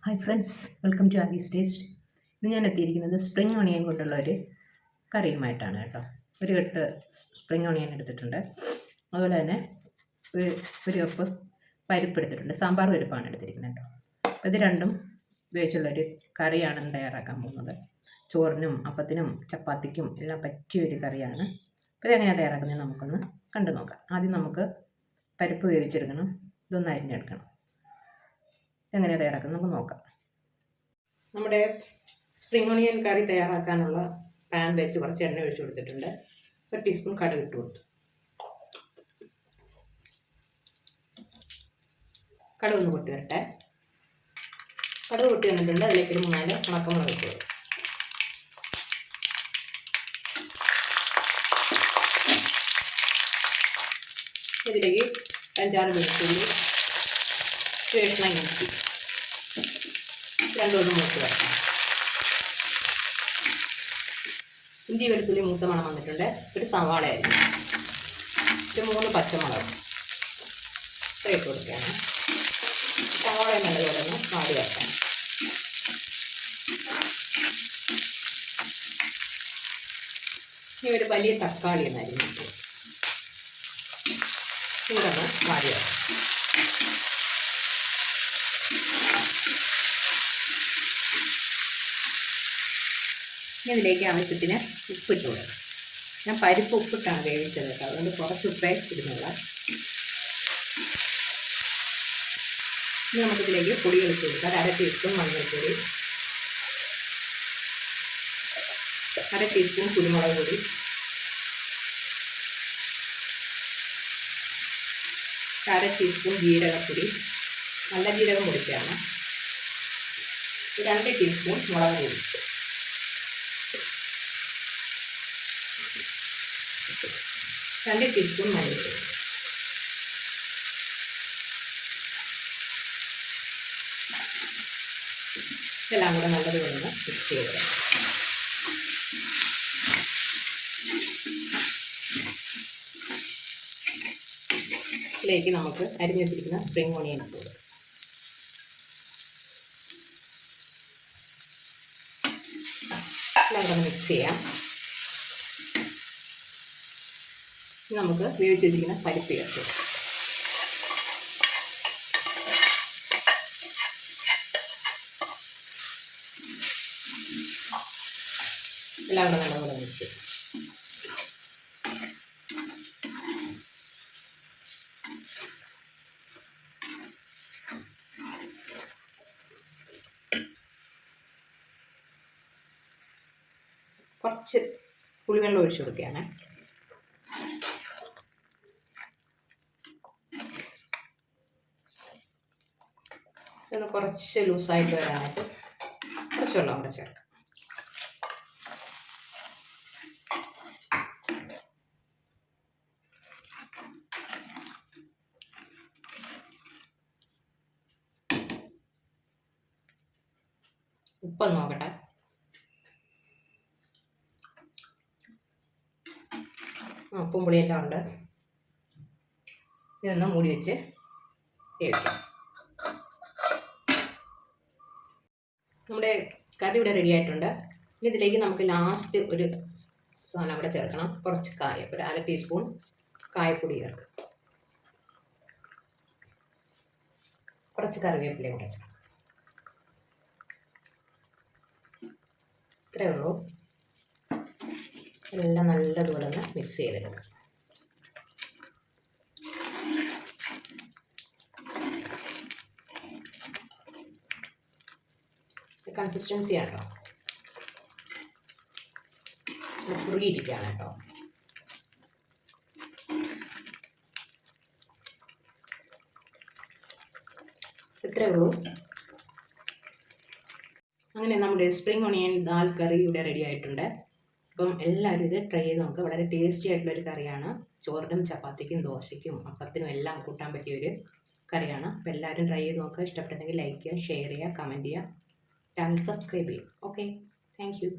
Hi friends, welcome to Aagi's taste. ഇന്ന് ഞാൻ എത്തിയിരിക്കുന്നത് സ്പ്രിംഗ് ഓണിയൻ കൊണ്ടുള്ള ഒരു കറിയുമായിട്ടാണ് കേട്ടോ. ഒരു കെട്ട് സ്പ്രിംഗ് ഓണിയൻ എടുത്തിട്ടുണ്ട്. അതുപോലെ തന്നെ ഒരു കപ്പ് പരിപ്പ് എടുത്തിട്ടുണ്ട്. സാമ്പാർ പരിപ്പാണ് എടുത്തിരിക്കുന്നത് കേട്ടോ. ഇത് രണ്ടും ഉപയോഗിച്ചുള്ളൊരു കറിയാണ് തയ്യാറാക്കാൻ പോകുന്നത്. ചോറിനും അപ്പത്തിനും ചപ്പാത്തിക്കും എല്ലാം പറ്റിയൊരു കറിയാണ്. അപ്പോൾ ഇതെങ്ങനെയാണ് തയ്യാറാക്കുന്നത് നമുക്കൊന്ന് കണ്ടു നോക്കാം. ആദ്യം നമുക്ക് പരിപ്പ് വേവിച്ചെടുക്കണം. ഇതൊന്ന് അരിഞ്ഞെടുക്കണം. എങ്ങനെയാണ് തയ്യാറാക്കുന്നത് നമുക്ക് നോക്കാം. നമ്മുടെ സ്പ്രിംഗ് ഓണിയൻ കറി തയ്യാറാക്കാനുള്ള പാൻ വെച്ച് കുറച്ച് എണ്ണ ഒഴിച്ചു കൊടുത്തിട്ടുണ്ട്. 1 ടീസ്പൂൺ കടുക് ഇട്ട് കൊടുത്തു. കടുക് ഒന്ന് പൊട്ടി വരട്ടെ. കടുക് പൊട്ടി വന്നിട്ടുണ്ട്. അതിലേക്ക് ഒരു 3-4 ഉണക്കമുളക് ഇട്ട് കൊടുക്കും. ഇതിലേക്ക് 5-6 വെളുത്തുള്ളി വേഷണ ഇഞ്ചി രണ്ടോടും മൂത്ത് വരണം. ഇഞ്ചി വെളുത്തുള്ളി മൂത്ത മണം വന്നിട്ടുണ്ട്. ഒരു സവാള ആയിരുന്നു, ഒരു 3 പച്ചമുളക് ഇട്ട് കൊടുക്കുകയാണ്. സവാള നല്ലതുപോലെ ഒന്ന് വാടി വെക്കാം. ഇനി ഒരു വലിയ തക്കാളി എന്നായിരുന്നു ഇതൊന്ന് വാടി വെക്കാം. ഇതിലേക്ക് ആവശ്യത്തിന് ഉപ്പിട്ട് കൊടുക്കാം. ഞാൻ പരിപ്പ് ഉപ്പിട്ടാണ് വേവിച്ചത് കേട്ടോ, അതുകൊണ്ട് കുറച്ച് ഉപ്പേ ഇടുന്നുള്ള. ഇനി നമുക്കിതിലേക്ക് പൊടികൾ ഇട്ട് കൊടുക്കാം. 1/2 ടീസ്പൂൺ മഞ്ഞൾപ്പൊടി, 1/2 ടീസ്പൂൺ കുരുമുളക് പൊടി, 1/2 ടീസ്പൂൺ ജീരകപ്പൊടി, നല്ല ജീരകം പൊടിക്കുകയാണ്, 2 ടീസ്പൂൺ മുളക് പൊടി, 2 ടീസ്പൂൺ മല്ലിപ്പൊടി. ഇതെല്ലാം കൂടെ നല്ലതുപോലെ മിക്സ് ചെയ്ത് ഇതിലേക്ക് നമുക്ക് അരിഞ്ഞെടുത്തിരിക്കുന്ന സ്പ്രിംഗ് ഓണിയൻ ഇട്ട് കൊടുക്കാം. എല്ലാം കൂടെ മിക്സ് ചെയ്യാം. നമുക്ക് വേവിച്ച് വെച്ചിരിക്കുന്ന പരിപ്പ് ചേർത്ത് എല്ലാം കൂടെ നല്ലപോലെ മിക്സ് ചെയ്യും. കുറച്ച് പുളിവെള്ളം ഒഴിച്ചു കൊടുക്കുകയാണ്. ഇതൊന്ന് കുറച്ച് ലൂസായിട്ട് വരാനായിട്ട് കുറച്ച് വെള്ളം കൂടെ ചേർക്കാം. ഉപ്പൊന്ന് നോക്കട്ടെ. ഉപ്പും പുളിയെല്ലാം ഉണ്ട്. ഇതൊന്ന് മൂടി വെച്ച് വേവിക്കാം. നമ്മുടെ കറി ഇവിടെ റെഡി ആയിട്ടുണ്ട്. ഇനി ഇതിലേക്ക് നമുക്ക് ലാസ്റ്റ് ഒരു സാധനം കൂടെ ചേർക്കണം. കുറച്ച് കായം, ഒരു 1/2 ടീസ്പൂൺ കായപ്പൊടി ചേർക്കുക. കുറച്ച് കറിവേപ്പിലയും കൂടെ ചേർക്കാം. ഇത്രയേ ഉള്ളൂ. എല്ലാം നല്ലതുപോലെ ഒന്ന് മിക്സ് ചെയ്തെടുക്കാം. കൺസിസ്റ്റൻസി ആണോ കുറുകിയിരിക്കുകയാണ് കേട്ടോ. ഇത്രയേ ഉള്ളൂ. അങ്ങനെ നമ്മുടെ സ്പ്രിംഗ് ഓണിയൻ ദാൽ കറി ഇവിടെ റെഡി ആയിട്ടുണ്ട്. അപ്പം എല്ലാവരും ഇത് ട്രൈ ചെയ്ത് നോക്കുക. വളരെ ടേസ്റ്റി ആയിട്ടുള്ളൊരു കറിയാണ്. ചോറിനും ചപ്പാത്തിക്കും ദോശയ്ക്കും അപ്പത്തിനും എല്ലാം കൂട്ടാൻ പറ്റിയൊരു കറിയാണ്. അപ്പോൾ എല്ലാവരും ട്രൈ ചെയ്ത് നോക്കുക. ഇഷ്ടപ്പെട്ടെങ്കിൽ ലൈക്ക് ചെയ്യുക, ഷെയർ ചെയ്യുക, കമൻറ്റ് ചെയ്യുക, ചാനൽ സബ്സ്ക്രൈബ് ചെയ്യും. Okay, thank you.